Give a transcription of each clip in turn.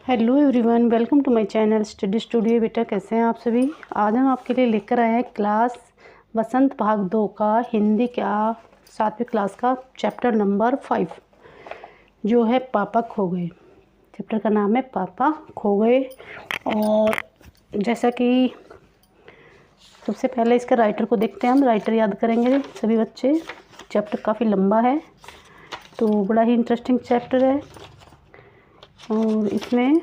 Hello everyone, welcome to my channel study studio. बेटा कैसे हैं आप सभी। आज हम आपके लिए लेकर आए हैं क्लास वसंत भाग 2 का हिंदी का 7वीं क्लास का चैप्टर नंबर 5 जो है पापा खो गए। चैप्टर का नाम है पापा खो गए। और जैसा कि सबसे पहले इसका राइटर को देखते हैं, हम राइटर याद करेंगे सभी बच्चे। चैप्टर काफ़ी लंबा है तो बड़ा ही इंटरेस्टिंग चैप्टर है। और इसमें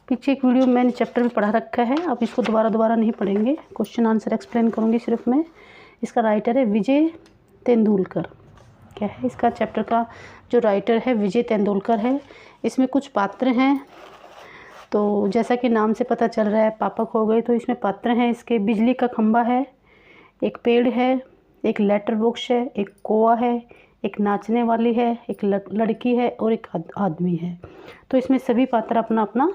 पीछे एक वीडियो मैंने चैप्टर में पढ़ा रखा है, अब इसको दोबारा नहीं पढ़ेंगे, क्वेश्चन आंसर एक्सप्लेन करूँगी सिर्फ मैं। इसका राइटर है विजय तेंदुलकर। क्या है इसका चैप्टर का जो राइटर है विजय तेंदुलकर है। इसमें कुछ पात्र हैं, तो जैसा कि नाम से पता चल रहा है पापा खो गए, तो इसमें पात्र हैं इसके बिजली का खंभा है, एक पेड़ है, एक लेटर बॉक्स है, एक कौवा है, एक नाचने वाली है, एक लड़की है और एक आदमी है। तो इसमें सभी पात्र अपना अपना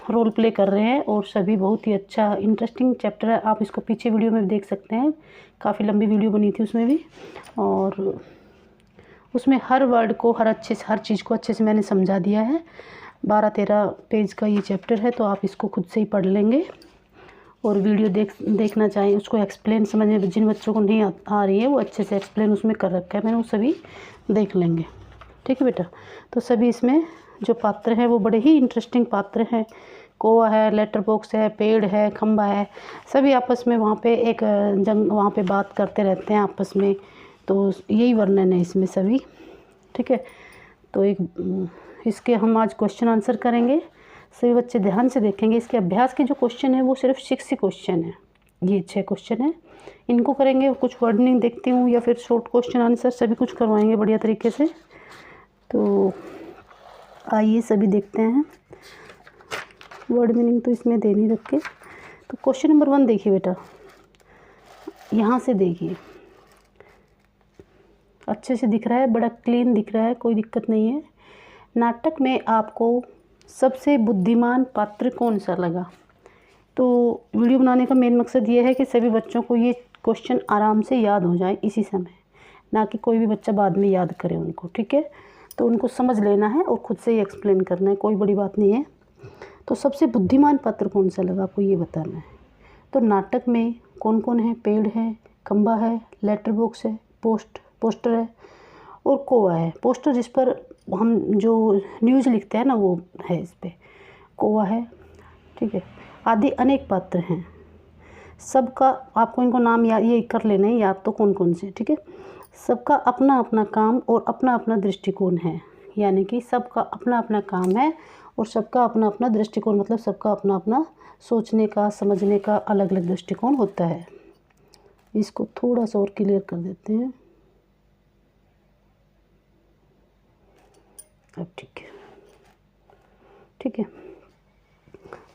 रोल प्ले कर रहे हैं और सभी बहुत ही अच्छा इंटरेस्टिंग चैप्टर है। आप इसको पीछे वीडियो में देख सकते हैं, काफ़ी लंबी वीडियो बनी थी उसमें भी। और उसमें हर वर्ड को हर चीज़ को अच्छे से मैंने समझा दिया है। 12-13 पेज का ये चैप्टर है, तो आप इसको खुद से ही पढ़ लेंगे। और वीडियो देखना चाहिए, उसको एक्सप्लेन समझ में जिन बच्चों को नहीं आ रही है वो अच्छे से एक्सप्लेन उसमें कर रखा है मैंने, वो सभी देख लेंगे। ठीक है बेटा। तो सभी इसमें जो पात्र हैं वो बड़े ही इंटरेस्टिंग पात्र हैं। कौवा है, लेटर बॉक्स है, पेड़ है, खंबा है, सभी आपस में वहाँ पे एक वहाँ पे बात करते रहते हैं आपस में। तो यही वर्णन है इसमें सभी। ठीक है। तो इसके हम आज क्वेश्चन आंसर करेंगे, सभी बच्चे ध्यान से देखेंगे। इसके अभ्यास के जो क्वेश्चन है वो सिर्फ 6 क्वेश्चन है, ये 6 क्वेश्चन है, इनको करेंगे। कुछ वर्डनिंग देखती हूँ या फिर शॉर्ट क्वेश्चन आंसर सभी कुछ करवाएंगे बढ़िया तरीके से। तो आइए सभी देखते हैं। वर्ड मीनिंग तो इसमें दे नहीं रखे। तो क्वेश्चन नंबर 1 देखिए बेटा, यहाँ से देखिए, अच्छे से दिख रहा है, बड़ा क्लीन दिख रहा है, कोई दिक्कत नहीं है। नाटक में आपको सबसे बुद्धिमान पात्र कौन सा लगा। तो वीडियो बनाने का मेन मकसद ये है कि सभी बच्चों को ये क्वेश्चन आराम से याद हो जाए इसी समय, ना कि कोई भी बच्चा बाद में याद करे उनको। ठीक है। तो उनको समझ लेना है और ख़ुद से ही एक्सप्लेन करना है, कोई बड़ी बात नहीं है। तो सबसे बुद्धिमान पात्र कौन सा लगा आपको ये बताना है। तो नाटक में कौन कौन है, पेड़ है, खंबा है, लेटर बॉक्स है, पोस्टर है और कौवा है। पोस्टर जिस पर हम जो न्यूज़ लिखते हैं ना वो है, इस पर कौवा है। ठीक है। आदि अनेक पात्र हैं, सबका आपको इनको नाम याद ये कर लेना है याद, तो कौन कौन से। ठीक है। सबका अपना अपना काम और अपना अपना दृष्टिकोण है, यानी कि सबका अपना अपना काम है और सबका अपना अपना दृष्टिकोण, मतलब सबका अपना अपना सोचने का समझने का अलग अलग दृष्टिकोण होता है। इसको थोड़ा सा और क्लियर कर देते हैं। अब ठीक है। ठीक है।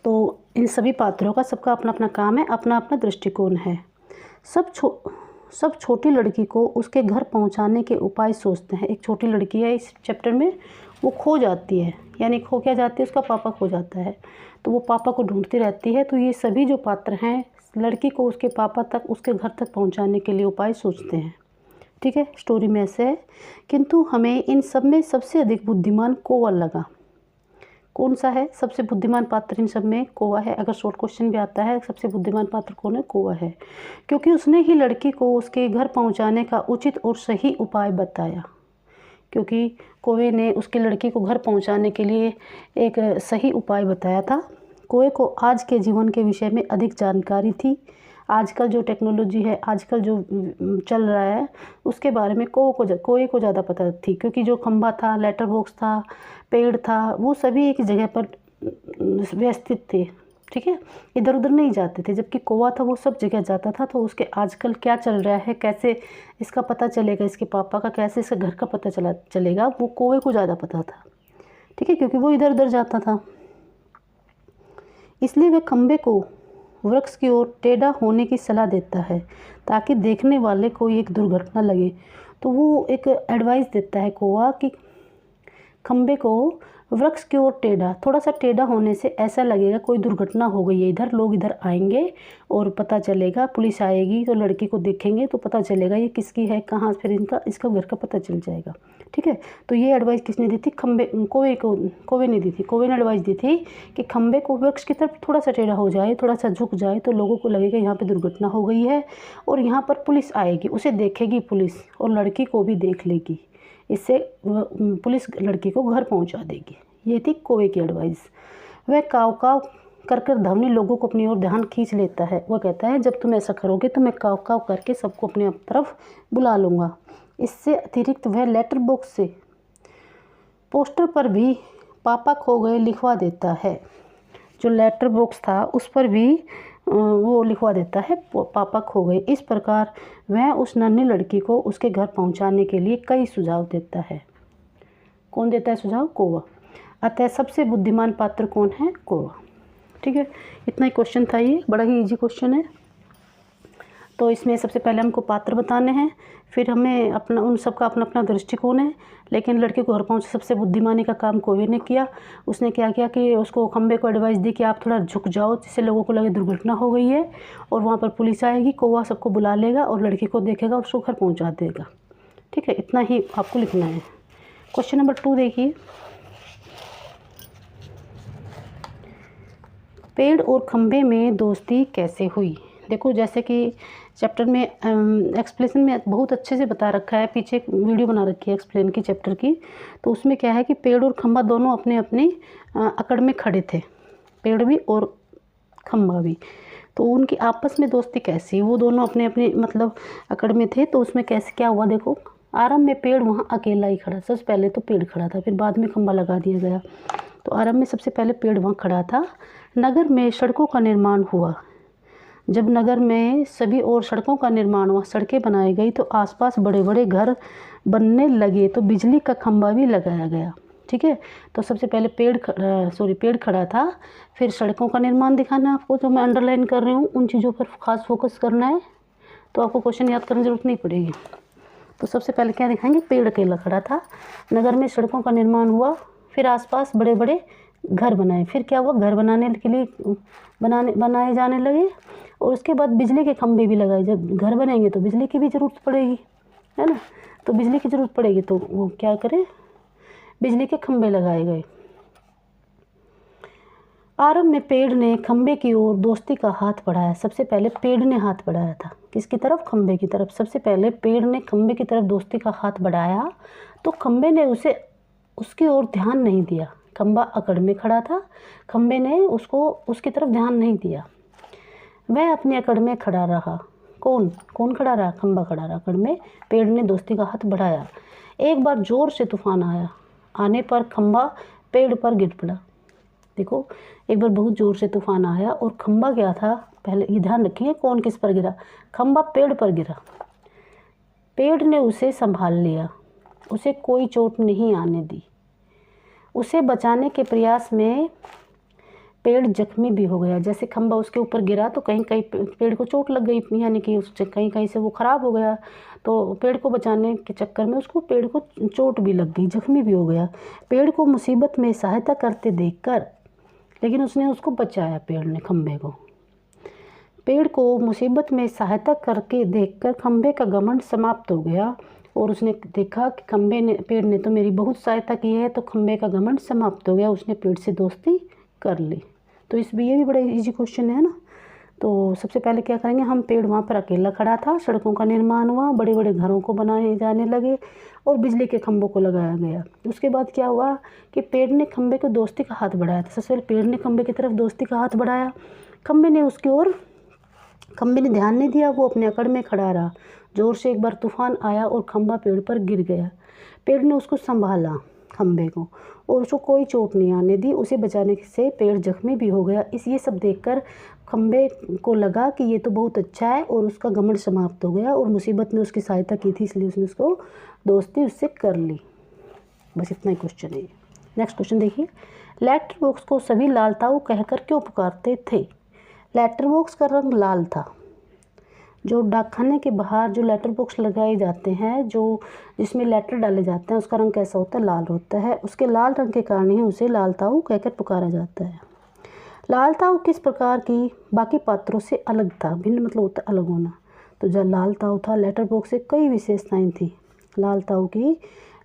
तो इन सभी पात्रों का सबका अपना अपना काम है, अपना अपना दृष्टिकोण है। सब छोटी लड़की को उसके घर पहुंचाने के उपाय सोचते हैं। एक छोटी लड़की है इस चैप्टर में, वो खो जाती है, यानी खो क्या जाती है, उसका पापा खो जाता है, तो वो पापा को ढूंढती रहती है। तो ये सभी जो पात्र हैं लड़की को उसके पापा तक, उसके घर तक पहुंचाने के लिए उपाय सोचते हैं। ठीक है। स्टोरी में ऐसे है, किंतु हमें इन सब में सबसे अधिक बुद्धिमान कौवा लगा। कौन सा है सबसे बुद्धिमान पात्र इन सब में? कौवा है। अगर शॉर्ट क्वेश्चन भी आता है सबसे बुद्धिमान पात्र कौन है? कौवा है, क्योंकि उसने ही लड़की को उसके घर पहुंचाने का उचित और सही उपाय बताया। क्योंकि कौवे ने उसकी लड़की को घर पहुंचाने के लिए एक सही उपाय बताया था। कौवे को आज के जीवन के विषय में अधिक जानकारी थी। आजकल जो टेक्नोलॉजी है, आजकल जो चल रहा है, उसके बारे में कौवे को ज़्यादा पता थी, क्योंकि जो खंभा था, लेटर बॉक्स था, पेड़ था, वो सभी एक जगह पर व्यवस्थित थे। ठीक है। इधर उधर नहीं जाते थे, जबकि कौवा था वो सब जगह जाता था। तो उसके आजकल क्या चल रहा है, कैसे इसका पता चलेगा, इसके पापा का कैसे इसके घर का पता चलेगा, वो कौवे को ज़्यादा पता था। ठीक है। क्योंकि वो इधर उधर जाता था, इसलिए वह खंबे को वृक्ष की ओर टेढ़ा होने की सलाह देता है ताकि देखने वाले को एक दुर्घटना लगे। तो वो एक एडवाइस देता है कौवा कि खंबे को वृक्ष की ओर टेढ़ा, थोड़ा सा टेढ़ा होने से ऐसा लगेगा कोई दुर्घटना हो गई है इधर, लोग इधर आएंगे और पता चलेगा, पुलिस आएगी तो लड़की को देखेंगे तो पता चलेगा ये किसकी है, कहाँ, फिर इसका घर का पता चल जाएगा। ठीक है, तो ये एडवाइस किसने दी थी? कौवे ने दी थी। कौवे ने एडवाइस दी थी कि खंबे को वृक्ष की तरफ थोड़ा सा टेढ़ा हो जाए, थोड़ा सा झुक जाए तो लोगों को लगेगा यहाँ पे दुर्घटना हो गई है और यहाँ पर पुलिस आएगी, उसे देखेगी पुलिस और लड़की को भी देख लेगी, इससे पुलिस लड़की को घर पहुंचा देगी। ये थी कौवे की एडवाइस। वह काव काव कर कर ध्वनि लोगों को अपनी ओर ध्यान खींच लेता है। वह कहता है जब तुम ऐसा करोगे तो मैं काव काव करके सबको अपने तरफ बुला लूँगा। इससे अतिरिक्त वह लेटर बॉक्स से पोस्टर पर भी पापा खो गए लिखवा देता है। जो लेटर बॉक्स था उस पर भी वो लिखवा देता है पापा खो गए। इस प्रकार वह उस नन्ही लड़की को उसके घर पहुंचाने के लिए कई सुझाव देता है। कौन देता है सुझाव? कौवा। अतः सबसे बुद्धिमान पात्र कौन है? कौवा। ठीक है, इतना ही क्वेश्चन था, ये बड़ा ही इजी क्वेश्चन है। तो इसमें सबसे पहले हमको पात्र बताने हैं, फिर हमें अपना उन सबका अपना अपना दृष्टिकोण है, लेकिन लड़के को घर पहुँचे सबसे बुद्धिमानी का काम कौवे ने किया। उसने क्या किया कि उसको खंबे को एडवाइस दी कि आप थोड़ा झुक जाओ जिससे लोगों को लगे दुर्घटना हो गई है और वहाँ पर पुलिस आएगी, कौवा सबको बुला लेगा और लड़की को देखेगा और उसको घर पहुँचा देगा। ठीक है, इतना ही आपको लिखना है। क्वेश्चन नंबर 2 देखिए, पेड़ और खंबे में दोस्ती कैसे हुई? देखो, जैसे कि चैप्टर में एक्सप्लेनेशन में बहुत अच्छे से बता रखा है, पीछे एक वीडियो बना रखी है एक्सप्लेन की चैप्टर की। तो उसमें क्या है कि पेड़ और खंबा दोनों अपने अपनी अकड़ में खड़े थे, पेड़ भी और खंबा भी। तो उनकी आपस में दोस्ती कैसी? वो दोनों अपने अपने मतलब अकड़ में थे। तो उसमें कैसे क्या हुआ देखो। आरंभ में पेड़ वहाँ अकेला ही खड़ा, सबसे पहले तो पेड़ खड़ा था, फिर बाद में खंबा लगा दिया गया। तो आरंभ में सबसे पहले पेड़ वहाँ खड़ा था। नगर में सड़कों का निर्माण हुआ। जब नगर में सभी और सड़कों का निर्माण हुआ, सड़कें बनाई गई, तो आसपास बड़े बड़े घर बनने लगे, तो बिजली का खंभा भी लगाया गया। ठीक है, तो सबसे पहले पेड़ खड़ा था, फिर सड़कों का निर्माण दिखाना है आपको, जो मैं अंडरलाइन कर रही हूँ उन चीज़ों पर खास फोकस करना है, तो आपको क्वेश्चन याद करने की जरूरत नहीं पड़ेगी। तो सबसे पहले क्या दिखाएंगे? पेड़ अकेला खड़ा था, नगर में सड़कों का निर्माण हुआ, फिर आसपास बड़े बड़े घर बनाए, फिर क्या हुआ? घर बनाने के लिए बनाए जाने लगे और उसके बाद बिजली के खंभे भी लगाए। जब घर बनेंगे तो बिजली की भी ज़रूरत पड़ेगी, है ना? तो बिजली की ज़रूरत पड़ेगी तो वो क्या करें? बिजली के खंभे लगाए गए। आरंभ में पेड़ ने खंभे की ओर दोस्ती का हाथ बढ़ाया। सबसे पहले पेड़ ने हाथ बढ़ाया था, किसकी तरफ? खंभे की तरफ। सबसे पहले पेड़ ने खंभे की तरफ दोस्ती का हाथ बढ़ाया, तो खंभे ने उसकी ओर ध्यान नहीं दिया। खंभा अकड़ में खड़ा था, खंभे ने उसकी तरफ ध्यान नहीं दिया, वह अपनी अकड़ में खड़ा रहा। कौन खड़ा रहा? खंभा खड़ा रहा अकड़ में। पेड़ ने दोस्ती का हाथ बढ़ाया। एक बार जोर से तूफान आने पर खंभा पेड़ पर गिर पड़ा। देखो, एक बार बहुत जोर से तूफान आया और खंभा क्या था? पहले ये ध्यान रखिए, कौन किस पर गिरा? खंभा पेड़ पर गिरा। पेड़ ने उसे संभाल लिया, उसे कोई चोट नहीं आने दी। उसे बचाने के प्रयास में पेड़ जख्मी भी हो गया। जैसे खंभा उसके ऊपर गिरा तो कहीं कहीं पेड़ को चोट लग गई, यानी कि उससे कहीं कहीं से वो ख़राब हो गया। तो पेड़ को बचाने के चक्कर में पेड़ को चोट भी लग गई, जख्मी भी हो गया। पेड़ को मुसीबत में सहायता करते देखकर, लेकिन उसने उसको बचाया, पेड़ ने खंभे को। पेड़ को मुसीबत में सहायता करके देखकर खंभे का घमंड समाप्त हो गया और उसने देखा कि पेड़ ने तो मेरी बहुत सहायता की है, तो खंभे का घमंड समाप्त हो गया। उसने पेड़ से दोस्ती कर ली। तो ये भी बड़ा इजी क्वेश्चन है ना। तो सबसे पहले क्या करेंगे हम? पेड़ वहाँ पर अकेला खड़ा था, सड़कों का निर्माण हुआ, बड़े बड़े घरों को बनाए जाने लगे और बिजली के खंभों को लगाया गया। उसके बाद क्या हुआ कि पेड़ ने खंभे को दोस्ती का हाथ बढ़ाया था। सबसे पहले पेड़ ने खंभे की तरफ दोस्ती का हाथ बढ़ाया, खंभे ने ध्यान नहीं दिया, वो अपने अकड़ में खड़ा रहा। जोर से एक बार तूफान आया और खंभा पेड़ पर गिर गया। पेड़ ने उसको संभाला, खंभे को, और उसको कोई चोट नहीं आने दी। उसे बचाने से पेड़ जख्मी भी हो गया। ये सब देखकर खंभे को लगा कि ये तो बहुत अच्छा है और उसका घमंड समाप्त हो गया और मुसीबत में उसकी सहायता की थी, इसलिए उसने दोस्ती उससे कर ली। बस इतना ही क्वेश्चन है। नेक्स्ट क्वेश्चन देखिए, लेटर बॉक्स को सभी लाल ताऊ कहकर क्यों पुकारते थे? लेटर बॉक्स का रंग लाल था। जो डाकखाने के बाहर जो लेटर बॉक्स लगाए जाते हैं, जो जिसमें लेटर डाले जाते हैं, उसका रंग कैसा होता है? लाल होता है। उसके लाल रंग के कारण ही उसे लाल ताऊ कहकर पुकारा जाता है। लाल ताऊ किस प्रकार की बाकी पात्रों से अलग था? भिन्न मतलब होता है अलग होना। तो जब लाल ताऊ था, लेटर बॉक्स से कई विशेषताएं थी। लाल ताऊ की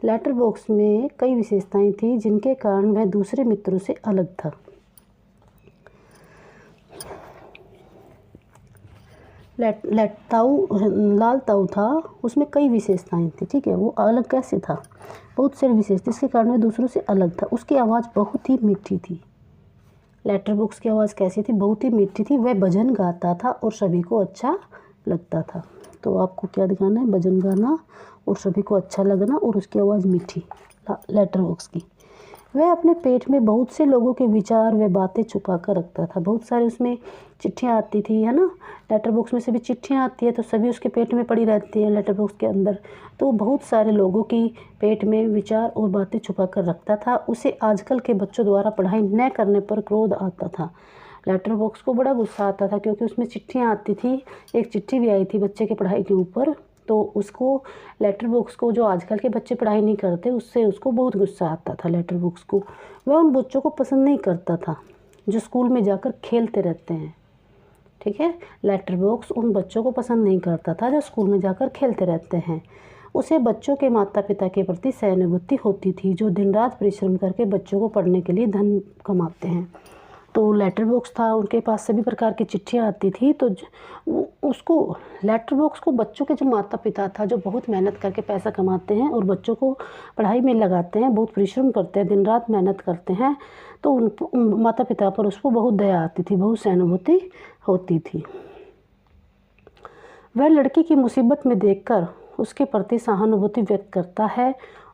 लेटर बॉक्स में कई विशेषताएं थी जिनके कारण वह दूसरे मित्रों से अलग था। लाल ताऊ था, उसमें कई विशेषताएं थी, ठीक है। वो अलग कैसे था? बहुत सारी विशेषता, इसके कारण वह दूसरों से अलग था। उसकी आवाज़ बहुत ही मीठी थी। लेटर बॉक्स की आवाज़ कैसी थी? बहुत ही मीठी थी। वह भजन गाता था और सभी को अच्छा लगता था। तो आपको क्या दिखाना है? भजन गाना और सभी को अच्छा लगना और उसकी आवाज़ मीठी, लेटर बॉक्स की। वह अपने पेट में बहुत से लोगों के विचार व बातें छुपा कर रखता था। बहुत सारे उसमें चिट्ठियाँ आती थी, है ना। लेटर बॉक्स में से भी चिट्ठियाँ आती है तो सभी उसके पेट में पड़ी रहती है लेटर बॉक्स के अंदर। तो बहुत सारे लोगों की पेट में विचार और बातें छुपा कर रखता था। उसे आजकल के बच्चों द्वारा पढ़ाई न करने पर क्रोध आता था। लेटर बॉक्स को बड़ा गुस्सा आता था क्योंकि उसमें चिट्ठियाँ आती थी। एक चिट्ठी भी आई थी बच्चे की पढ़ाई के ऊपर, तो उसको लेटर बॉक्स को, जो आजकल के बच्चे पढ़ाई नहीं करते, उससे उसको बहुत गुस्सा आता था लेटर बॉक्स को। वह उन बच्चों को पसंद नहीं करता था जो स्कूल में जाकर खेलते रहते हैं, ठीक है। लेटर बॉक्स उन बच्चों को पसंद नहीं करता था जो स्कूल में जाकर खेलते रहते हैं। उसे बच्चों के माता पिता के प्रति सहानुभूति होती थी जो दिन रात परिश्रम करके बच्चों को पढ़ने के लिए धन कमाते हैं। तो लेटर बॉक्स था, उनके पास सभी प्रकार की चिट्ठियाँ आती थी। तो उसको लेटर बॉक्स को बच्चों के जो माता पिता था, जो बहुत मेहनत करके पैसा कमाते हैं और बच्चों को पढ़ाई में लगाते हैं, बहुत परिश्रम करते हैं, दिन रात मेहनत करते हैं, तो उन माता पिता पर उसको बहुत दया आती थी, बहुत सहानुभूति होती थी। वह लड़की की मुसीबत में देखकर उसके प्रति सहानुभूति व्यक्त करता है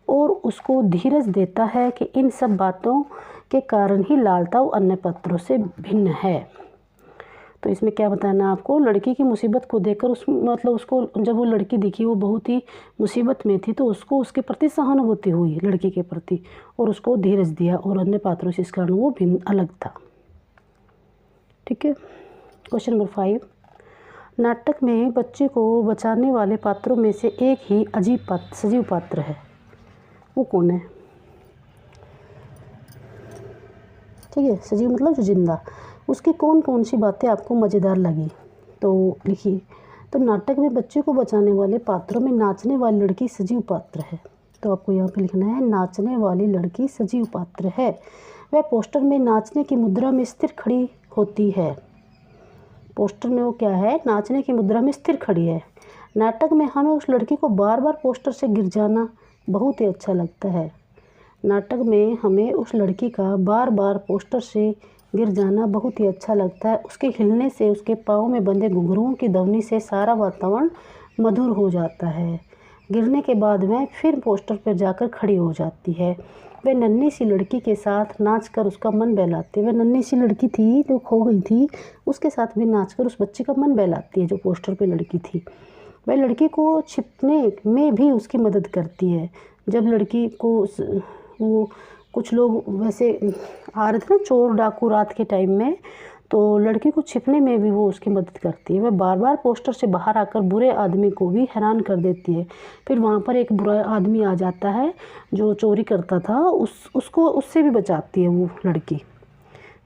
और उसको धीरज देता है कि इन सब बातों के कारण ही लाल ताऊ अन्य पात्रों से भिन्न है। तो इसमें क्या बताना आपको? लड़की की मुसीबत को देखकर उसको जब वो लड़की दिखी, वो बहुत ही मुसीबत में थी, तो उसको उसके प्रति सहानुभूति हुई लड़की के प्रति और उसको धीरज दिया और अन्य पात्रों से इस कारण वो भिन्न अलग था, ठीक है। क्वेश्चन नंबर 5, नाटक में बच्चे को बचाने वाले पात्रों में से एक ही सजीव पात्र है, वो कौन है? ठीक है, सजीव मतलब जो जिंदा। उसकी कौन कौन सी बातें आपको मज़ेदार लगी? तो लिखिए। तो नाटक में बच्चे को बचाने वाले पात्रों में नाचने वाली लड़की सजीव पात्र है। तो आपको यहाँ पे लिखना है नाचने वाली लड़की सजीव पात्र है। वह पोस्टर में नाचने की मुद्रा में स्थिर खड़ी होती है। पोस्टर में वो क्या है? नाचने की मुद्रा में स्थिर खड़ी है। नाटक में हमें उस लड़की को बार बार पोस्टर से गिर जाना बहुत ही अच्छा लगता है। नाटक में हमें उस लड़की का बार बार पोस्टर से गिर जाना बहुत ही अच्छा लगता है। उसके हिलने से, उसके पाँव में बंधे घुंघरुओं की ध्वनि से सारा वातावरण मधुर हो जाता है। गिरने के बाद वह फिर पोस्टर पर जाकर खड़ी हो जाती है। वह नन्ही सी लड़की के साथ नाचकर उसका मन बहलाती है। वह नन्ही सी लड़की थी जो खो गई थी, उसके साथ भी नाचकर उस बच्चे का मन बहलाती है जो पोस्टर पे लड़की थी। वह लड़की को छिपने में भी उसकी मदद करती है। जब लड़की को वो कुछ लोग वैसे आ रहे थे ना, चोर डाकू रात के टाइम में, तो लड़की को छिपने में भी वो उसकी मदद करती है। वह बार बार पोस्टर से बाहर आकर बुरे आदमी को भी हैरान कर देती है। फिर वहाँ पर एक बुरा आदमी आ जाता है जो चोरी करता था, उसको उससे भी बचाती है वो लड़की।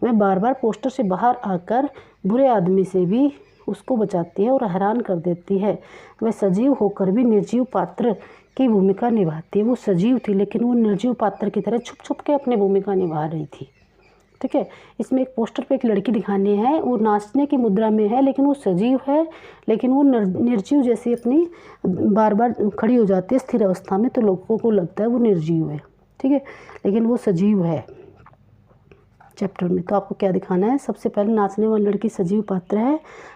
वह बार बार पोस्टर से बाहर आकर बुरे आदमी से भी उसको बचाती है और हैरान कर देती है। वह सजीव होकर भी निर्जीव पात्र की भूमिका निभाती है। वो सजीव थी लेकिन वो निर्जीव पात्र की तरह छुप छुप के अपनी भूमिका निभा रही थी, ठीक है। इसमें एक पोस्टर पे एक लड़की दिखानी है, वो नाचने की मुद्रा में है लेकिन वो सजीव है, लेकिन वो निर्जीव जैसी अपनी बार बार खड़ी हो जाती है स्थिर अवस्था में, तो लोगों को लगता है वो निर्जीव है, ठीक है, लेकिन वो सजीव है चैप्टर में। तो आपको क्या दिखाना है? सबसे पहले नाचने वाली लड़की सजीव पात्र है।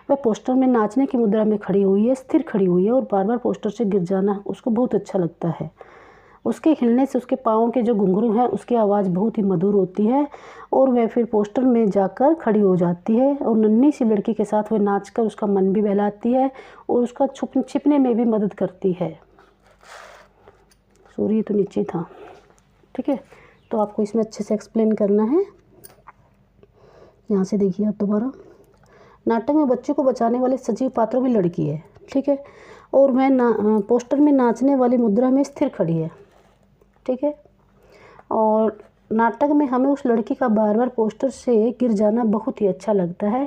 वह पोस्टर में नाचने की मुद्रा में खड़ी हुई है, स्थिर खड़ी हुई है और बार बार पोस्टर से गिर जाना उसको बहुत अच्छा लगता है। उसके हिलने से उसके पाँव के जो घुंघरू हैं उसकी आवाज़ बहुत ही मधुर होती है और वह फिर पोस्टर में जाकर खड़ी हो जाती है और नन्ही सी लड़की के साथ वह नाचकर उसका मन भी बहलाती है और उसका छिपने में भी मदद करती है। सॉरी, तो नीचे था, ठीक है। तो आपको इसमें अच्छे से एक्सप्लेन करना है। यहाँ से देखिए आप दोबारा। नाटक में बच्चे को बचाने वाले सजीव पात्रों में लड़की है, ठीक है। और वह पोस्टर में नाचने वाली मुद्रा में स्थिर खड़ी है, ठीक है। और नाटक में हमें उस लड़की का बार बार पोस्टर से गिर जाना बहुत ही अच्छा लगता है।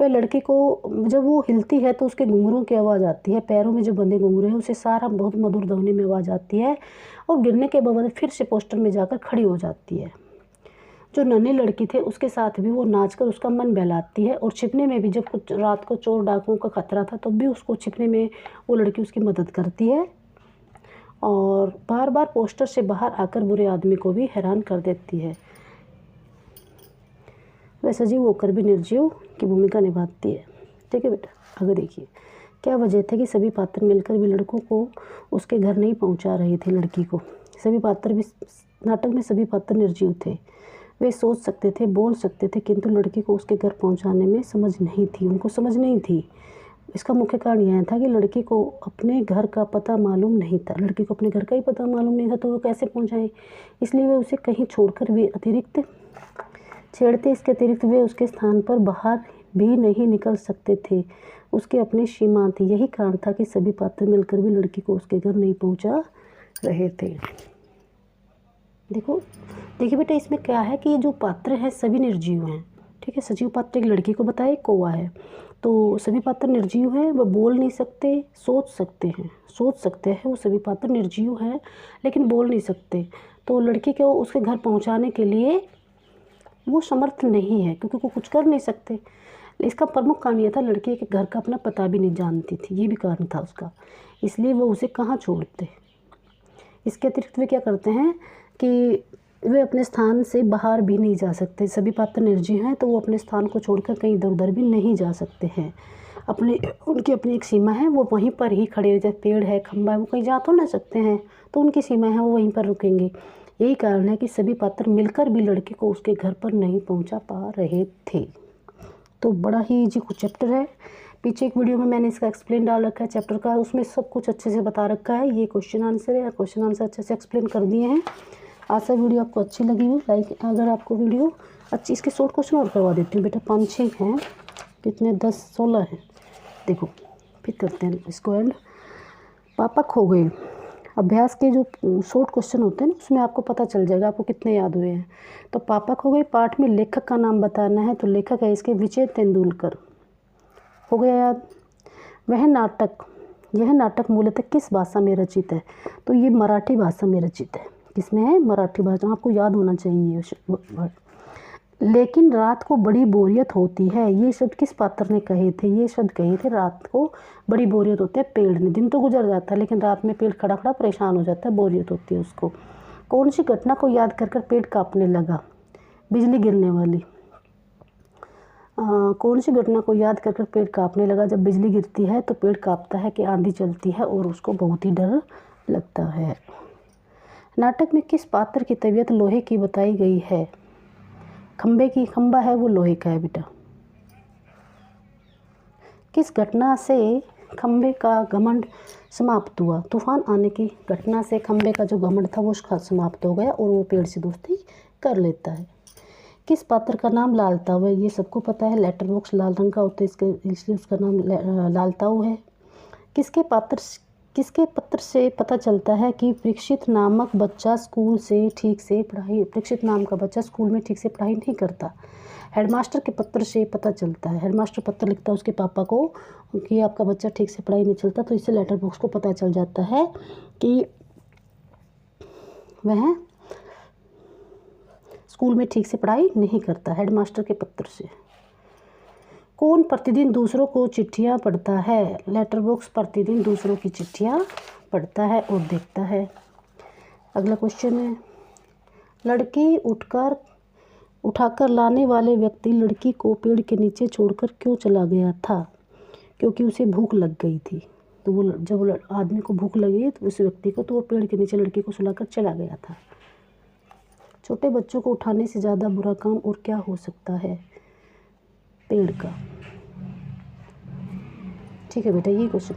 वह लड़की को जब वो हिलती है तो उसके घुंघरूों की आवाज़ आती है, पैरों में जो बंधे घुंघरू हैं उसे सारा बहुत मधुर ध्वनि में आवाज़ आती है और गिरने के बाद फिर से पोस्टर में जाकर खड़ी हो जाती है। जो नन्ही लड़की थे उसके साथ भी वो नाचकर उसका मन बहलाती है। और छिपने में भी, जब कुछ रात को चोर डाकुओं का खतरा था तब भी उसको छिपने में वो लड़की उसकी मदद करती है। और बार बार पोस्टर से बाहर आकर बुरे आदमी को भी हैरान कर देती है। वह सजीव होकर भी निर्जीव की भूमिका निभाती है, ठीक है बेटा। आगे देखिए, क्या वजह थी कि सभी पात्र मिलकर भी लड़कों को उसके घर नहीं पहुंचा रहे थे। लड़की को सभी पात्र भी, नाटक में सभी पात्र निर्जीव थे। वे सोच सकते थे, बोल सकते थे, किंतु लड़की को उसके घर पहुंचाने में समझ नहीं थी, उनको समझ नहीं थी। इसका मुख्य कारण यह था कि लड़की को अपने घर का पता मालूम नहीं था। लड़की को अपने घर का ही पता मालूम नहीं था तो वो कैसे पहुंचाए। इसलिए वे उसे कहीं छोड़कर वे अतिरिक्त छेड़ते। इसके अतिरिक्त वे उसके स्थान पर बाहर भी नहीं निकल सकते थे। उसकी अपनी सीमा थी। यही कारण था कि सभी पात्र मिलकर भी लड़की को उसके घर नहीं पहुंचा रहे थे। देखिए बेटा, इसमें क्या है कि जो पात्र हैं सभी निर्जीव हैं, ठीक है। सजीव पात्र एक लड़की को बताए, कौवा है। तो सभी पात्र निर्जीव हैं, वह बोल नहीं सकते, सोच सकते हैं। वो सभी पात्र निर्जीव हैं लेकिन बोल नहीं सकते। तो लड़की को उसके घर पहुंचाने के लिए वो समर्थ नहीं है क्योंकि वो कुछ कर नहीं सकते। इसका प्रमुख कारण यह था, लड़की के घर का अपना पता भी नहीं जानती थी, ये भी कारण था उसका। इसलिए वो उसे कहाँ छोड़ते। इसके अतिरिक्त वे क्या करते हैं कि वे अपने स्थान से बाहर भी नहीं जा सकते। सभी पात्र निर्जीव हैं तो वो अपने स्थान को छोड़कर कहीं इधर उधर भी नहीं जा सकते हैं। उनकी अपनी एक सीमा है, वो वहीं पर ही खड़े रह जाते। पेड़ है, खंबा है, वो कहीं जा तो ना सकते हैं, तो उनकी सीमा है, वो वहीं पर रुकेंगे। यही कारण है कि सभी पात्र मिलकर भी लड़के को उसके घर पर नहीं पहुंचा पा रहे थे। तो बड़ा ही इजी कुछ चैप्टर है। पीछे एक वीडियो में मैंने इसका एक्सप्लेन डाल रखा है चैप्टर का, उसमें सब कुछ अच्छे से बता रखा है। ये क्वेश्चन आंसर है, क्वेश्चन आंसर अच्छे से एक्सप्लेन कर दिए हैं। आशा वीडियो आपको अच्छी लगी हो। लाइक, अगर आपको वीडियो अच्छी, इसके शॉर्ट क्वेश्चन और करवा देती हूँ बेटा, 5-6 हैं, कितने 10-16 हैं। देखो फिर करते हैं इसको एंड। पापा खो गए, अभ्यास के जो शॉर्ट क्वेश्चन होते हैं ना उसमें आपको पता चल जाएगा आपको कितने याद हुए हैं। तो पापा खो गए पाठ में लेखक का नाम बताना है। तो लेखक है इसके विजय तेंदुलकर, हो गया याद। यह नाटक मूलतः किस भाषा में रचित है। तो ये मराठी भाषा में रचित है। किसमें है? मराठी भाषा। आपको याद होना चाहिए वर्ड। लेकिन रात को बड़ी बोरियत होती है, ये शब्द किस पात्र ने कहे थे? ये शब्द कहे थे रात को बड़ी बोरियत होती है पेड़ ने। दिन तो गुजर जाता है लेकिन रात में पेड़ खड़ा खड़ा परेशान हो जाता है, बोरियत होती है उसको। कौन सी घटना को याद कर कर पेड़ कांपने लगा? बिजली गिरने वाली। कौन सी घटना को याद कर कर पेड़ कांपने लगा? जब बिजली गिरती है तो पेड़ कांपता है कि आंधी चलती है और उसको बहुत ही डर लगता है। नाटक में किस पात्र की तबीयत लोहे की बताई गई है? खंबा है वो लोहे का है बेटा। किस घटना से खंबे का घमंड समाप्त हुआ? तूफान आने की घटना से खंबे का जो घमंड था वो समाप्त हो गया और वो पेड़ से दोस्ती कर लेता है। किस पात्र का नाम लालताऊ है? ये सबको पता है, लेटर बॉक्स लाल रंग का होता है इसके, इसलिए उसका नाम लालताऊ है। किसके पत्र से पता चलता है कि परीक्षित नामक बच्चा स्कूल में ठीक से पढ़ाई नहीं करता? हेडमास्टर के पत्र से पता चलता है। हेडमास्टर पत्र लिखता है उसके पापा को कि आपका बच्चा ठीक से पढ़ाई नहीं चलता, तो इससे लेटर बॉक्स को पता चल जाता है कि वह स्कूल में ठीक से पढ़ाई नहीं करता, हेडमास्टर के पत्र से। कौन प्रतिदिन दूसरों को चिट्ठियाँ पढ़ता है? लेटर बॉक्स प्रतिदिन दूसरों की चिट्ठियाँ पढ़ता है और देखता है। अगला क्वेश्चन है, लड़की उठाकर लाने वाले व्यक्ति लड़की को पेड़ के नीचे छोड़कर क्यों चला गया था? क्योंकि उसे भूख लग गई थी। तो वो जब आदमी को भूख लगी तो उस व्यक्ति को, तो वो पेड़ के नीचे लड़की को सुलाकर चला गया था। छोटे बच्चों को उठाने से ज़्यादा बुरा काम और क्या हो सकता है? पेड़ का। ठीक है बेटा, ये क्वेश्चन